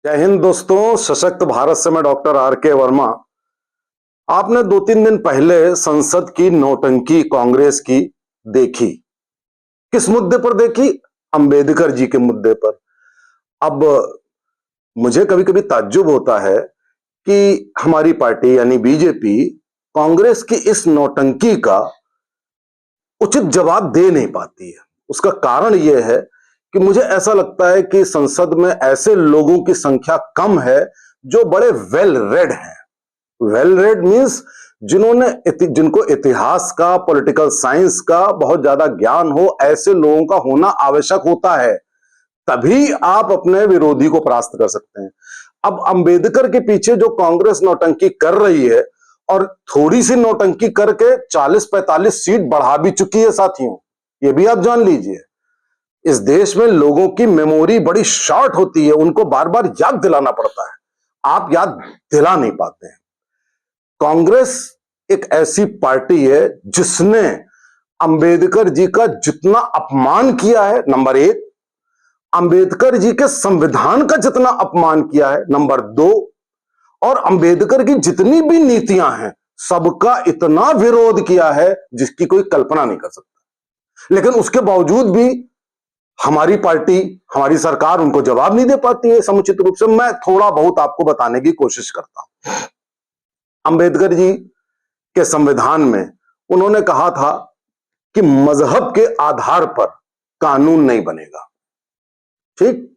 जय हिंद दोस्तों। सशक्त भारत से मैं डॉक्टर आर के वर्मा। आपने 2-3 दिन पहले संसद की नौटंकी कांग्रेस की देखी। किस मुद्दे पर देखी? अंबेडकर जी के मुद्दे पर। अब मुझे कभी कभी ताज्जुब होता है कि हमारी पार्टी यानी बीजेपी कांग्रेस की इस नौटंकी का उचित जवाब दे नहीं पाती है। उसका कारण यह है कि मुझे ऐसा लगता है कि संसद में ऐसे लोगों की संख्या कम है जो बड़े वेल रेड हैं। वेल रेड मींस जिनको इतिहास का, पॉलिटिकल साइंस का बहुत ज्यादा ज्ञान हो, ऐसे लोगों का होना आवश्यक होता है। तभी आप अपने विरोधी को परास्त कर सकते हैं। अब अंबेडकर के पीछे जो कांग्रेस नौटंकी कर रही है, और थोड़ी सी नौटंकी करके 40-45 सीट बढ़ा भी चुकी है साथियों, ये भी आप जान लीजिए। इस देश में लोगों की मेमोरी बड़ी शॉर्ट होती है, उनको बार बार याद दिलाना पड़ता है। आप याद दिला नहीं पाते हैं। कांग्रेस एक ऐसी पार्टी है जिसने अंबेडकर जी का जितना अपमान किया है, नंबर 1, अंबेडकर जी के संविधान का जितना अपमान किया है, नंबर 2, और अंबेडकर की जितनी भी नीतियां हैं सबका इतना विरोध किया है जिसकी कोई कल्पना नहीं कर सकता। लेकिन उसके बावजूद भी हमारी पार्टी, हमारी सरकार उनको जवाब नहीं दे पाती है समुचित रूप से। मैं थोड़ा बहुत आपको बताने की कोशिश करता हूं। अंबेडकर जी के संविधान में उन्होंने कहा था कि मजहब के आधार पर कानून नहीं बनेगा। ठीक?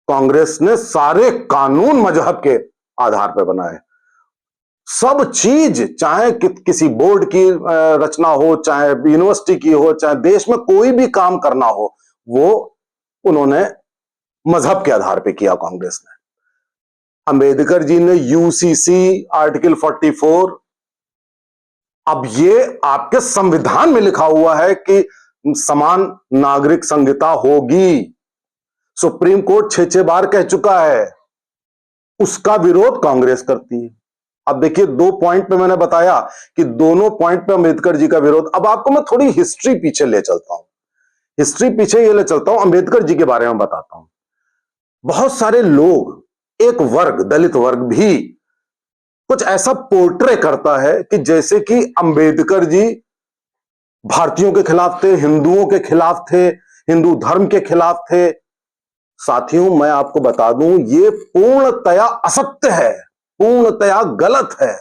कांग्रेस ने सारे कानून मजहब के आधार पर बनाए। सब चीज, चाहे किसी बोर्ड की रचना हो, चाहे यूनिवर्सिटी की हो, चाहे देश में कोई भी काम करना हो, वो उन्होंने मजहब के आधार पर किया कांग्रेस ने। अंबेडकर जी ने यूसीसी, आर्टिकल 44, अब ये आपके संविधान में लिखा हुआ है कि समान नागरिक संहिता होगी। सुप्रीम कोर्ट 6 बार कह चुका है। उसका विरोध कांग्रेस करती है। अब देखिए, 2 पॉइंट पे मैंने बताया कि दोनों पॉइंट पे अंबेडकर जी का विरोध। अब आपको मैं थोड़ी हिस्ट्री पीछे ले चलता हूं। हिस्ट्री पीछे ये ले चलता हूं, अंबेडकर जी के बारे में बताता हूं। बहुत सारे लोग, एक वर्ग, दलित वर्ग भी कुछ ऐसा पोर्ट्रे करता है कि जैसे कि अंबेडकर जी भारतीयों के खिलाफ थे, हिंदुओं के खिलाफ थे, हिंदू धर्म के खिलाफ थे। साथियों, मैं आपको बता दूं, ये पूर्णतया असत्य है, पूर्णतया गलत है।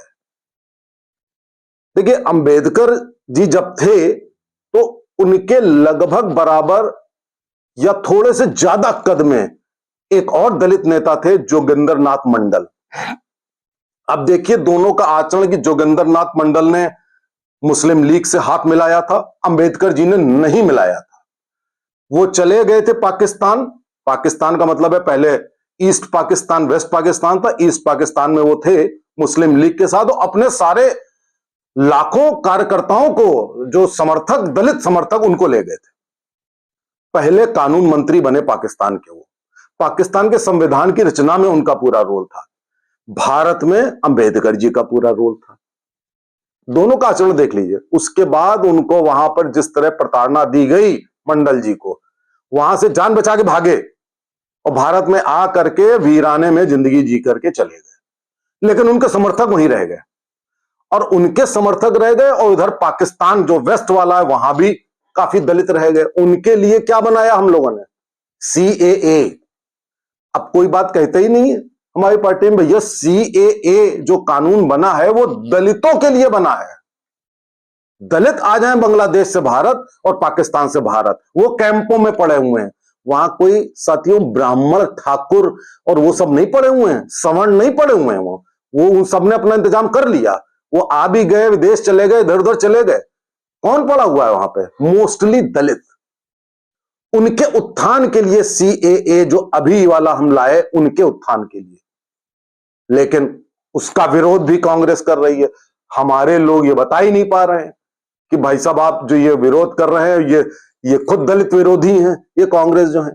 देखिए, अंबेडकर जी जब थे तो उनके लगभग बराबर या थोड़े से ज्यादा कद में एक और दलित नेता थे, जोगिंदर नाथ मंडल। अब देखिए दोनों का आचरण कि जोगिंदर नाथ मंडल ने मुस्लिम लीग से हाथ मिलाया था, अंबेडकर जी ने नहीं मिलाया था। वो चले गए थे पाकिस्तान। पाकिस्तान का मतलब है पहले ईस्ट पाकिस्तान, वेस्ट पाकिस्तान था। ईस्ट पाकिस्तान में वो थे मुस्लिम लीग के साथ, और अपने सारे लाखों कार्यकर्ताओं को, जो समर्थक, दलित समर्थक, उनको ले गए थे। पहले कानून मंत्री बने पाकिस्तान के वो। पाकिस्तान के संविधान की रचना में उनका पूरा रोल था। भारत में अंबेडकर जी का पूरा रोल था। दोनों का आचरण देख लीजिए। उसके बाद उनको वहां पर जिस तरह प्रताड़ना दी गई मंडल जी को, वहां से जान बचा के भागे और भारत में आ करके वीराने में जिंदगी जी करके चले गए। लेकिन उनके समर्थक वहीं रह गए, और उनके समर्थक रह गए, और उधर पाकिस्तान जो वेस्ट वाला है वहां भी काफी दलित रह गए। उनके लिए क्या बनाया हम लोगों ने? सीएए। अब कोई बात कहते ही नहीं है हमारी पार्टी में, भैया सीएए जो कानून बना है वो दलितों के लिए बना है। दलित आ जाएं बांग्लादेश से भारत और पाकिस्तान से भारत, वो कैंपों में पड़े हुए हैं। वहां कोई साथियों ब्राह्मण, ठाकुर और वो सब नहीं पड़े हुए हैं, सवर्ण नहीं पड़े हुए हैं। वो उन सब ने अपना इंतजाम कर लिया। वो आ भी गए, विदेश चले गए, इधर उधर चले गए। कौन पड़ा हुआ है वहां पे? मोस्टली दलित। उनके उत्थान के लिए सीएए जो अभी वाला हम लाए, उनके उत्थान के लिए। लेकिन उसका विरोध भी कांग्रेस कर रही है। हमारे लोग ये बता ही नहीं पा रहे हैं कि भाई साहब, आप जो ये विरोध कर रहे हैं, ये खुद दलित विरोधी हैं, ये कांग्रेस जो है।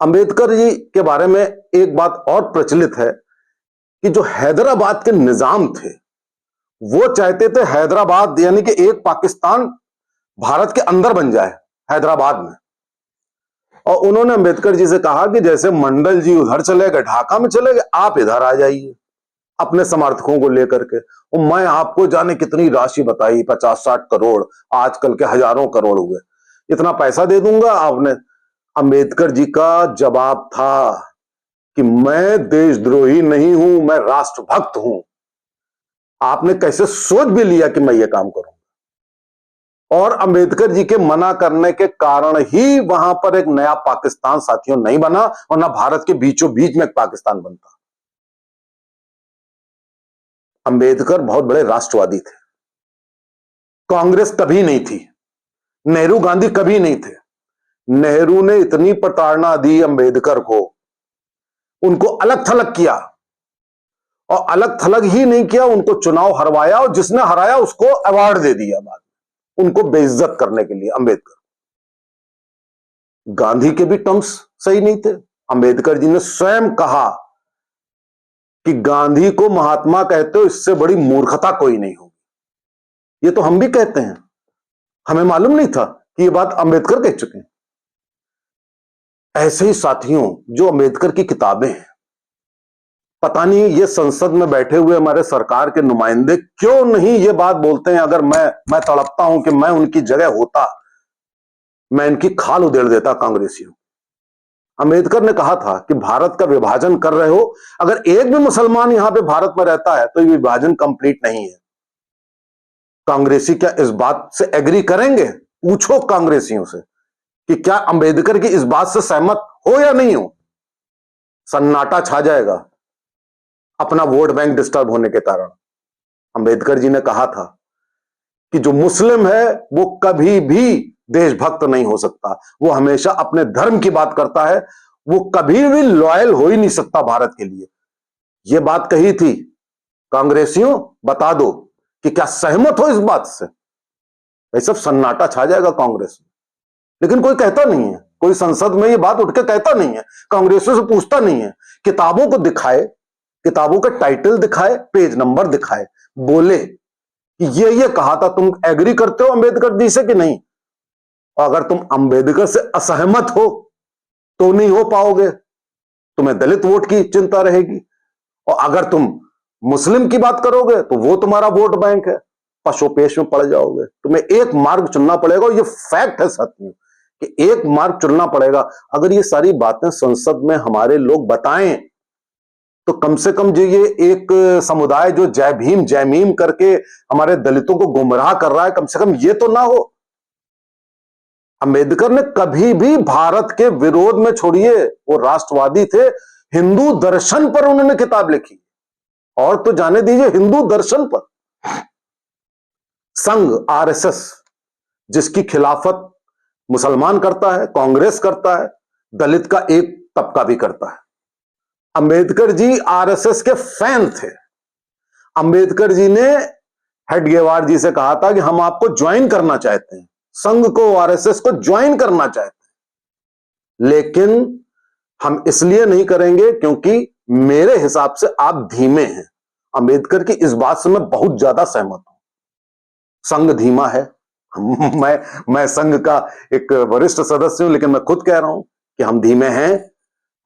अंबेडकर जी के बारे में एक बात और प्रचलित है कि जो हैदराबाद के निजाम थे, वो चाहते थे हैदराबाद यानी कि एक पाकिस्तान भारत के अंदर बन जाए, हैदराबाद में। और उन्होंने अंबेडकर जी से कहा कि जैसे मंडल जी उधर चले गए, ढाका में चले गए, आप इधर आ जाइए अपने समर्थकों को लेकर के। और मैं आपको जाने कितनी राशि बताई, 50-60 करोड़, आजकल के हजारों करोड़ हुए, इतना पैसा दे दूंगा आपने। अंबेडकर जी का जवाब था कि मैं देशद्रोही नहीं हूं, मैं राष्ट्रभक्त हूं। आपने कैसे सोच भी लिया कि मैं ये काम करूं? और अंबेडकर जी के मना करने के कारण ही वहां पर एक नया पाकिस्तान साथियों नहीं बना, और ना भारत के बीचों बीच में एक पाकिस्तान बनता। अंबेडकर बहुत बड़े राष्ट्रवादी थे। कांग्रेस कभी नहीं थी, नेहरू गांधी कभी नहीं थे। नेहरू ने इतनी प्रताड़ना दी अंबेडकर को, उनको अलग थलग किया, और अलग थलग ही नहीं किया, उनको चुनाव हरवाया, और जिसने हराया उसको अवार्ड दे दिया बाद में, उनको बेइज्जत करने के लिए। अंबेडकर, गांधी के भी टर्म्स सही नहीं थे। अंबेडकर जी ने स्वयं कहा कि गांधी को महात्मा कहते हो, इससे बड़ी मूर्खता कोई नहीं होगी। ये तो हम भी कहते हैं, हमें मालूम नहीं था कि ये बात अंबेडकर कह चुके हैं। ऐसे ही साथियों, जो अंबेडकर की किताबें हैं, पता नहीं ये संसद में बैठे हुए हमारे सरकार के नुमाइंदे क्यों नहीं ये बात बोलते हैं। अगर मैं तड़पता हूं कि मैं उनकी जगह होता, मैं इनकी खाल उधेड़ देता कांग्रेसियों। अंबेडकर ने कहा था कि भारत का विभाजन कर रहे हो, अगर एक भी मुसलमान यहां पे भारत में रहता है तो ये विभाजन कंप्लीट नहीं है। कांग्रेसी क्या इस बात से एग्री करेंगे? पूछो कांग्रेसियों से कि क्या अंबेडकर की इस बात से सहमत हो या नहीं हो। सन्नाटा छा जाएगा अपना वोट बैंक डिस्टर्ब होने के कारण। अंबेडकर जी ने कहा था कि जो मुस्लिम है वो कभी भी देशभक्त नहीं हो सकता, वो हमेशा अपने धर्म की बात करता है, वो कभी भी लॉयल हो ही नहीं सकता भारत के लिए। ये बात कही थी। कांग्रेसियों, बता दो कि क्या सहमत हो इस बात से? भाई सब सन्नाटा छा जाएगा कांग्रेस में, लेकिन कोई कहता नहीं है, कोई संसद में ये बात उठ के कहता नहीं है, कांग्रेसियों से पूछता नहीं है। किताबों को दिखाए, किताबों का टाइटल दिखाए, पेज नंबर दिखाए, बोले कि ये कहा था, तुम एग्री करते हो अंबेडकर जी से कि नहीं? और अगर तुम अंबेडकर से असहमत हो तो नहीं हो पाओगे, तुम्हें दलित वोट की चिंता रहेगी, और अगर तुम मुस्लिम की बात करोगे तो वो तुम्हारा वोट बैंक है, पशुपेश में पड़ जाओगे। तुम्हें एक मार्ग चुनना पड़ेगा, ये फैक्ट है साथियों कि एक मार्ग चुनना पड़ेगा। अगर ये सारी बातें संसद में हमारे लोग बताएं तो कम से कम जो ये एक समुदाय जो जय भीम करके हमारे दलितों को गुमराह कर रहा है, कम से कम ये तो ना हो। अंबेडकर ने कभी भी भारत के विरोध में, छोड़िए वो राष्ट्रवादी थे, हिंदू दर्शन पर उन्होंने किताब लिखी, और तो जाने दीजिए हिंदू दर्शन पर। संघ आरएसएस जिसकी खिलाफत मुसलमान करता है, कांग्रेस करता है, दलित का एक तबका भी करता है। अंबेडकर जी आरएसएस के फैन थे। अंबेडकर जी ने हेडगेवार जी से कहा था कि हम आपको ज्वाइन करना चाहते हैं, संघ को, आरएसएस को ज्वाइन करना चाहते हैं, लेकिन हम इसलिए नहीं करेंगे क्योंकि मेरे हिसाब से आप धीमे हैं। अंबेडकर की इस बात से मैं बहुत ज्यादा सहमत हूं। संघ धीमा है। मैं संघ का एक वरिष्ठ सदस्य हूं, लेकिन मैं खुद कह रहा हूं कि हम धीमे हैं।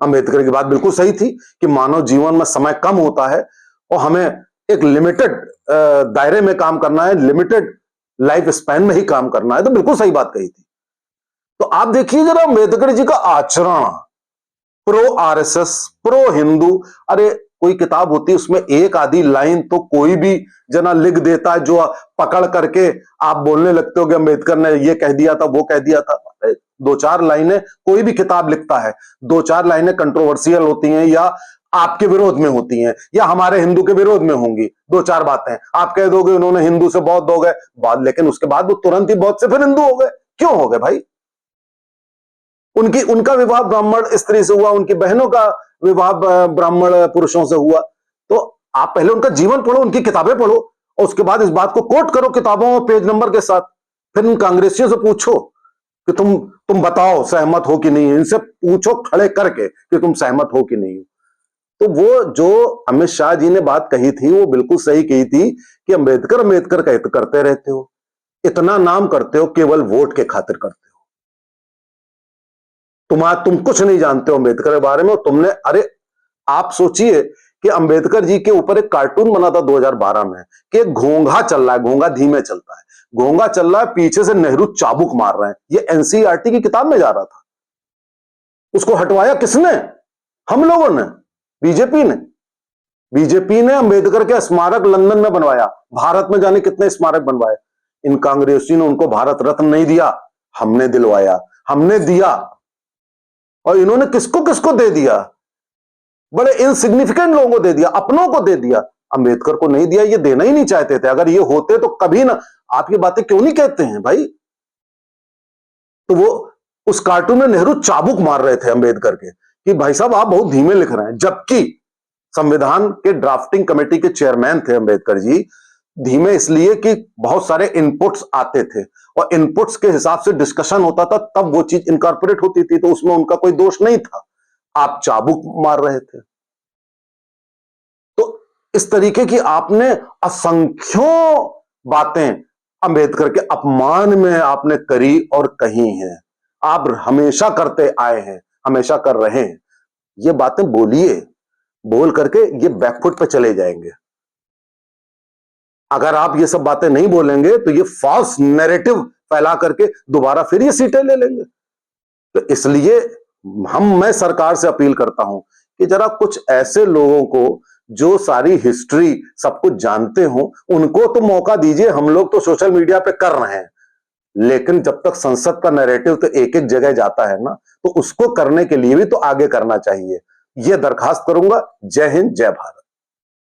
अंबेडकर की बात बिल्कुल सही थी कि मानव जीवन में समय कम होता है और हमें एक लिमिटेड दायरे में काम करना है, लिमिटेड लाइफ स्पैन में ही काम करना है, तो बिल्कुल सही बात कही थी। तो आप देखिए जरा अंबेडकर जी का आचरण, प्रो आरएसएस, प्रो हिंदू। अरे कोई किताब होती है उसमें एक आधी लाइन तो कोई भी जना लिख देता है, जो पकड़ करके आप बोलने लगते हो कि अंबेडकर ने ये कह दिया था, वो कह दिया था। दो चार लाइनें कोई भी किताब लिखता है, दो चार लाइनें कंट्रोवर्शियल होती हैं, या आपके विरोध में होती हैं, या हमारे हिंदू के विरोध में होंगी। दो चार बातें आप कह दोगे उन्होंने हिंदू से बौद्ध हो गए बाद, लेकिन उसके बाद वो तुरंत ही बौद्ध से फिर हिंदू हो गए। क्यों हो गए भाई? उनका विवाह ब्राह्मण स्त्री से हुआ, उनकी बहनों का विवाह ब्राह्मण पुरुषों से हुआ। तो आप पहले उनका जीवन पढ़ो, उनकी किताबें पढ़ो, और उसके बाद इस बात को कोट करो किताबों में पेज नंबर के साथ। फिर उन कांग्रेसियों से पूछो कि तुम बताओ सहमत हो कि नहीं। इनसे पूछो खड़े करके कि तुम सहमत हो कि नहीं हो। तो वो जो अमित शाह जी ने बात कही थी वो बिल्कुल सही कही थी कि अंबेडकर अंबेडकर करते रहते हो, इतना नाम करते हो, केवल वोट के खातिर करते हो। तुम कुछ नहीं जानते हो अम्बेडकर के बारे में। तुमने, अरे आप सोचिए कि अंबेडकर जी के ऊपर एक कार्टून बना था 2012 में कि एक घोंघा चल रहा है, घोंघा धीमे चलता है, घोंघा चल रहा है, पीछे से नेहरू चाबुक मार रहे हैं। ये एनसीईआरटी की किताब में जा रहा था। उसको हटवाया किसने? हम लोगों ने, बीजेपी ने। बीजेपी ने अंबेडकर के स्मारक लंदन में बनवाया। भारत में जाने कितने स्मारक बनवाए। इन कांग्रेसियों ने उनको भारत रत्न नहीं दिया, हमने दिलवाया, हमने दिया। और इन्होंने किसको किसको दे दिया? बड़े इनसिग्निफिकेंट लोगों को दे दिया, अपनों को दे दिया। अंबेडकर को नहीं दिया। ये देना ही नहीं चाहते थे। अगर ये होते तो कभी ना, आप ये बातें क्यों नहीं कहते हैं भाई? तो वो उस कार्टून में नेहरू चाबुक मार रहे थे अंबेडकर के कि भाई साहब आप बहुत धीमे लिख रहे हैं, जबकि संविधान के ड्राफ्टिंग कमेटी के चेयरमैन थे अंबेडकर जी। धीमे इसलिए कि बहुत सारे इनपुट्स आते थे और इनपुट्स के हिसाब से डिस्कशन होता था, तब वो चीज इनकॉर्पोरेट होती थी, तो उसमें उनका कोई दोष नहीं था। आप चाबुक मार रहे थे। तो इस तरीके की आपने असंख्यों बातें अंबेडकर के अपमान में आपने करी और कही हैं। आप हमेशा करते आए हैं, हमेशा कर रहे हैं। ये बातें बोलिए, बोल करके ये बैकफुट पे चले जाएंगे। अगर आप ये सब बातें नहीं बोलेंगे तो ये फॉल्स नैरेटिव फैला करके दोबारा फिर ये सीटें ले लेंगे। तो इसलिए मैं सरकार से अपील करता हूं कि जरा कुछ ऐसे लोगों को जो सारी हिस्ट्री सब कुछ जानते हो, उनको तो मौका दीजिए। हम लोग तो सोशल मीडिया पे कर रहे हैं, लेकिन जब तक संसद का नैरेटिव तो एक एक जगह जाता है ना, तो उसको करने के लिए भी तो आगे करना चाहिए। यह दरखास्त करूंगा। जय हिंद, जय भारत।